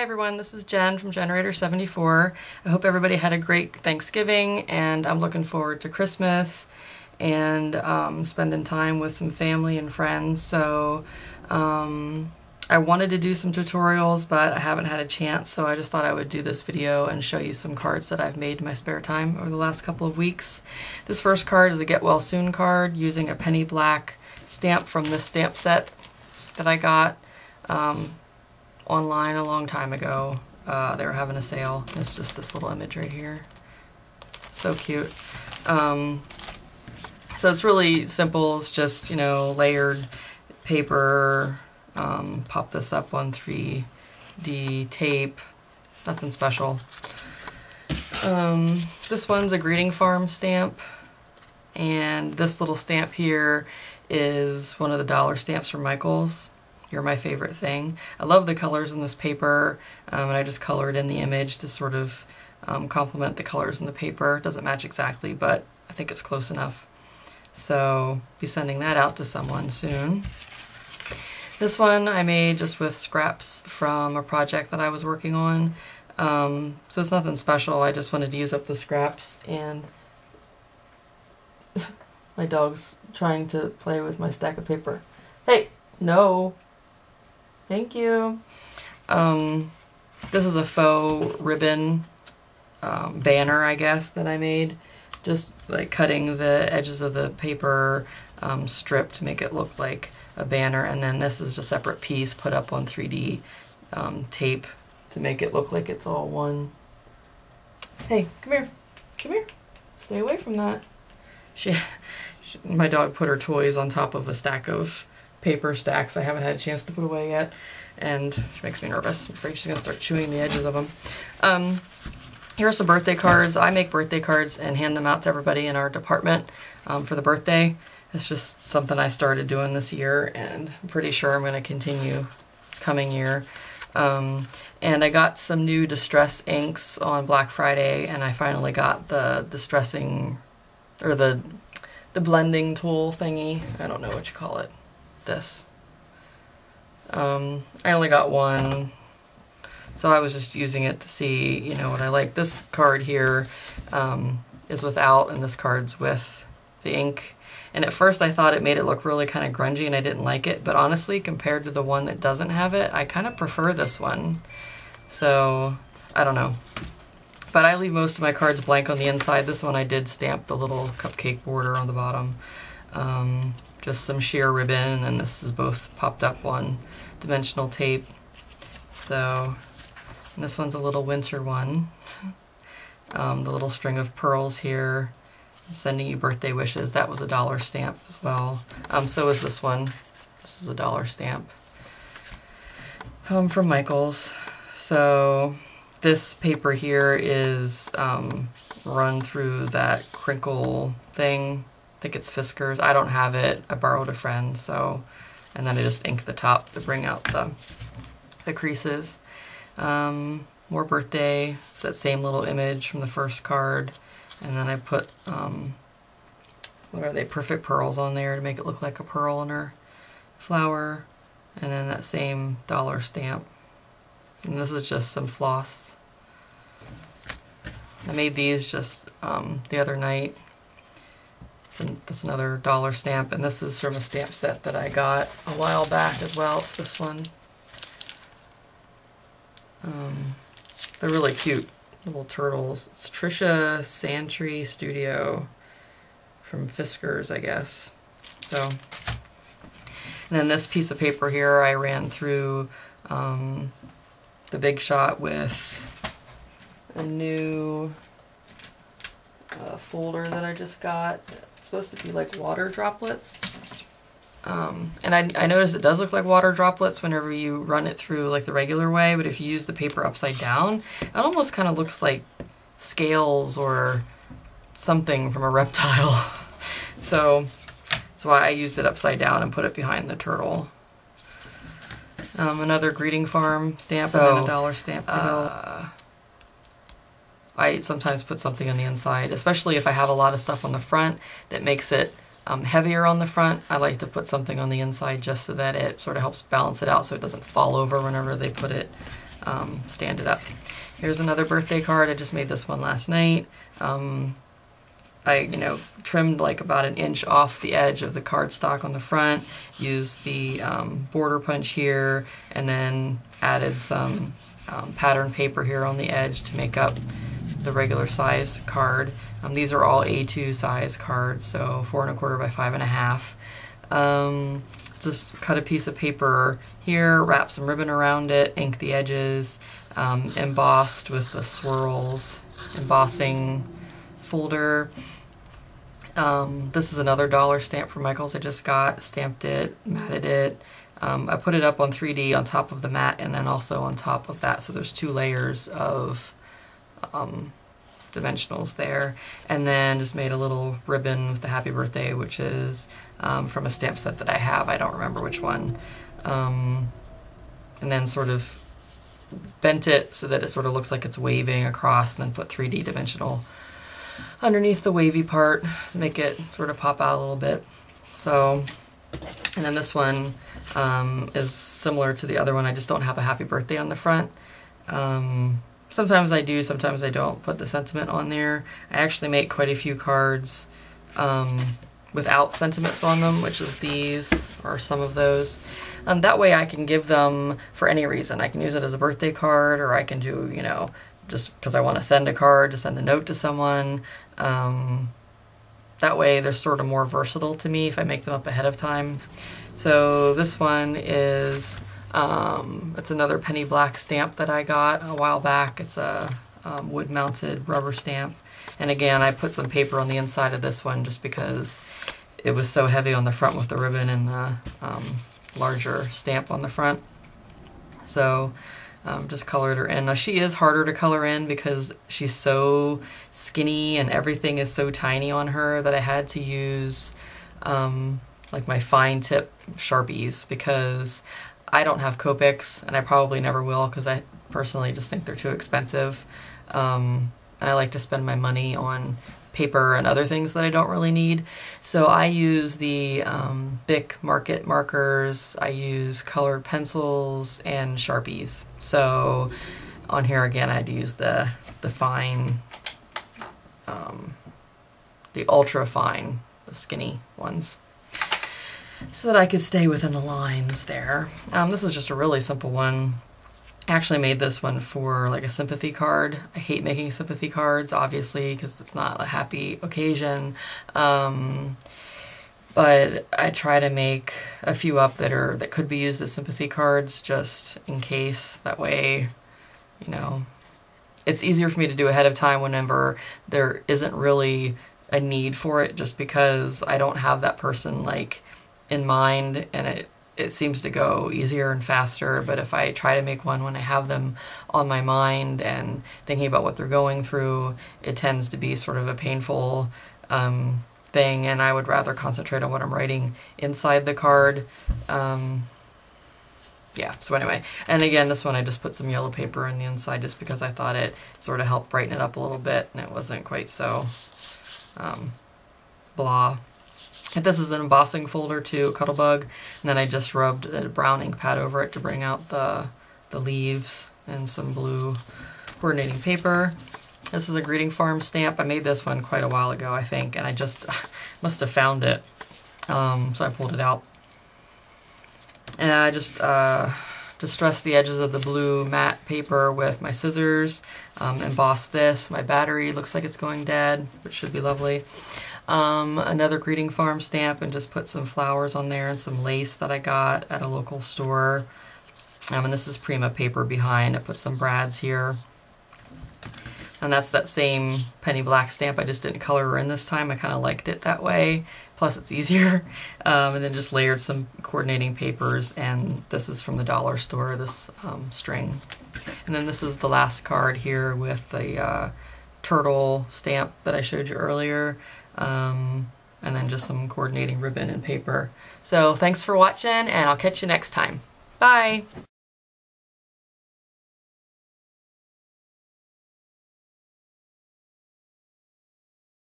everyone, this is Jen from Generator74. I hope everybody had a great Thanksgiving, and I'm looking forward to Christmas and spending time with some family and friends. So I wanted to do some tutorials, but I haven't had a chance, so I just thought I would do this video and show you some cards that I've made in my spare time over the last couple of weeks. This first card is a Get Well Soon card using a penny black stamp from this stamp set that I got online a long time ago. They were having a sale. It's just this little image right here. So cute. So it's really simple. It's just, you know, layered paper. Pop this up on 3D tape. Nothing special. This one's a Greeting Farm stamp. And this little stamp here is one of the dollar stamps from Michaels. You're my favorite thing. I love the colors in this paper, and I just colored in the image to sort of complement the colors in the paper. It doesn't match exactly, but I think it's close enough. So I'll be sending that out to someone soon. This one I made just with scraps from a project that I was working on. So it's nothing special. I just wanted to use up the scraps, and my dog's trying to play with my stack of paper. Hey, no. Thank you. This is a faux ribbon banner, I guess, that I made. Just like cutting the edges of the paper strip to make it look like a banner. And then this is a separate piece put up on 3D tape to make it look like it's all one. Hey, come here. Come here. Stay away from that. My dog put her toys on top of a stack of paper stacks I haven't had a chance to put away yet, and she makes me nervous. I'm afraid she's gonna start chewing the edges of them. Here are some birthday cards. I make birthday cards and hand them out to everybody in our department for the birthday. It's just something I started doing this year, and I'm pretty sure I'm going to continue this coming year. And I got some new distress inks on Black Friday, and I finally got the distressing, or the blending tool thingy. I don't know what you call it. This. I only got one, so I was just using it to see, you know, what I like. This card here is without, and this card's with the ink. And at first I thought it made it look really kind of grungy, and I didn't like it, but honestly, compared to the one that doesn't have it, I kind of prefer this one. So, I don't know. But I leave most of my cards blank on the inside. This one I did stamp the little cupcake border on the bottom. Just some sheer ribbon, and this is both popped up on dimensional tape. So, and this one's a little winter one. The little string of pearls here. I'm sending you birthday wishes. That was a dollar stamp as well. So is this one. This is a dollar stamp from Michaels. So this paper here is run through that crinkle thing. I think it's Fiskars. I don't have it. I borrowed a friend, so, and then I just inked the top to bring out the creases. More birthday. It's that same little image from the first card, and then I put what are they? Perfect pearls on there to make it look like a pearl in her flower, and then that same dollar stamp. And this is just some floss. I made these just the other night. That's another dollar stamp, and this is from a stamp set that I got a while back as well. It's this one. They're really cute little turtles. It's Trisha Santry Studio from Fiskars, I guess. So, and then this piece of paper here I ran through the Big Shot with a new folder that I just got. Supposed to be like water droplets, and I noticed it does look like water droplets whenever you run it through like the regular way, but if you use the paper upside down, it almost kind of looks like scales or something from a reptile. So that's why I used it upside down and put it behind the turtle. Another Greeting Farm stamp, and then a dollar stamp. I sometimes put something on the inside, especially if I have a lot of stuff on the front that makes it heavier on the front. I like to put something on the inside just so that it sort of helps balance it out so it doesn't fall over whenever they put it stand it up. Here's another birthday card. I just made this one last night. I, trimmed like about an inch off the edge of the cardstock on the front, used the border punch here, and then added some pattern paper here on the edge to make up the regular size card. These are all A2 size cards, so 4 1/4 by 5 1/2. Just cut a piece of paper here, wrap some ribbon around it, ink the edges, embossed with the swirls embossing folder. This is another dollar stamp from Michaels I just got, stamped it, matted it. I put it up on 3D on top of the mat and then also on top of that, so there's 2 layers of dimensionals there. And then just made a little ribbon with the happy birthday, which is from a stamp set that I have, I don't remember which one. And then sort of bent it so that it sort of looks like it's waving across, and then put 3D dimensional underneath the wavy part to make it sort of pop out a little bit. So, and then this one is similar to the other one. I just don't have a happy birthday on the front. Sometimes I do, sometimes I don't put the sentiment on there. I actually make quite a few cards without sentiments on them, which is these, or some of those. That way I can give them for any reason. I can use it as a birthday card, or I can do, just because I want to send a card, to send a note to someone. That way they're sort of more versatile to me if I make them up ahead of time. So this one is, it's another penny black stamp that I got a while back. It's a wood-mounted rubber stamp. And again, I put some paper on the inside of this one just because it was so heavy on the front with the ribbon and the larger stamp on the front. So just colored her in. Now she is harder to color in because she's so skinny and everything is so tiny on her that I had to use like my fine tip Sharpies, because I don't have Copics and I probably never will because I personally just think they're too expensive. And I like to spend my money on paper and other things that I don't really need. So I use the Bic Market markers, I use colored pencils, and Sharpies. So on here again I had to use the fine, the ultra fine, the skinny ones, so that I could stay within the lines there. This is just a really simple one. I actually made this one for like a sympathy card. I hate making sympathy cards, obviously, because it's not a happy occasion. But I try to make a few up that could be used as sympathy cards, just in case. That way, it's easier for me to do ahead of time whenever there isn't really a need for it, just because I don't have that person like in mind, and it seems to go easier and faster. But if I try to make one when I have them on my mind and thinking about what they're going through, it tends to be sort of a painful thing, and I would rather concentrate on what I'm writing inside the card. Yeah, so anyway, and again, this one I just put some yellow paper in the inside just because I thought it sort of helped brighten it up a little bit, and it wasn't quite so blah. This is an embossing folder too, Cuttlebug, and then I just rubbed a brown ink pad over it to bring out the leaves, and some blue coordinating paper. This is a Greeting Farm stamp. I made this one quite a while ago, I think, and I just must have found it, so I pulled it out. And I just distressed the edges of the blue matte paper with my scissors, embossed this. My battery looks like it's going dead, which should be lovely. Another Greeting Farm stamp, and just put some flowers on there and some lace that I got at a local store. And this is Prima paper behind. I put some brads here. And that's that same penny black stamp. I just didn't color her in this time. I kind of liked it that way. Plus it's easier. And then just layered some coordinating papers. And this is from the dollar store, this string. And then this is the last card here with the turtle stamp that I showed you earlier. And then just some coordinating ribbon and paper. So thanks for watching, and I'll catch you next time. Bye!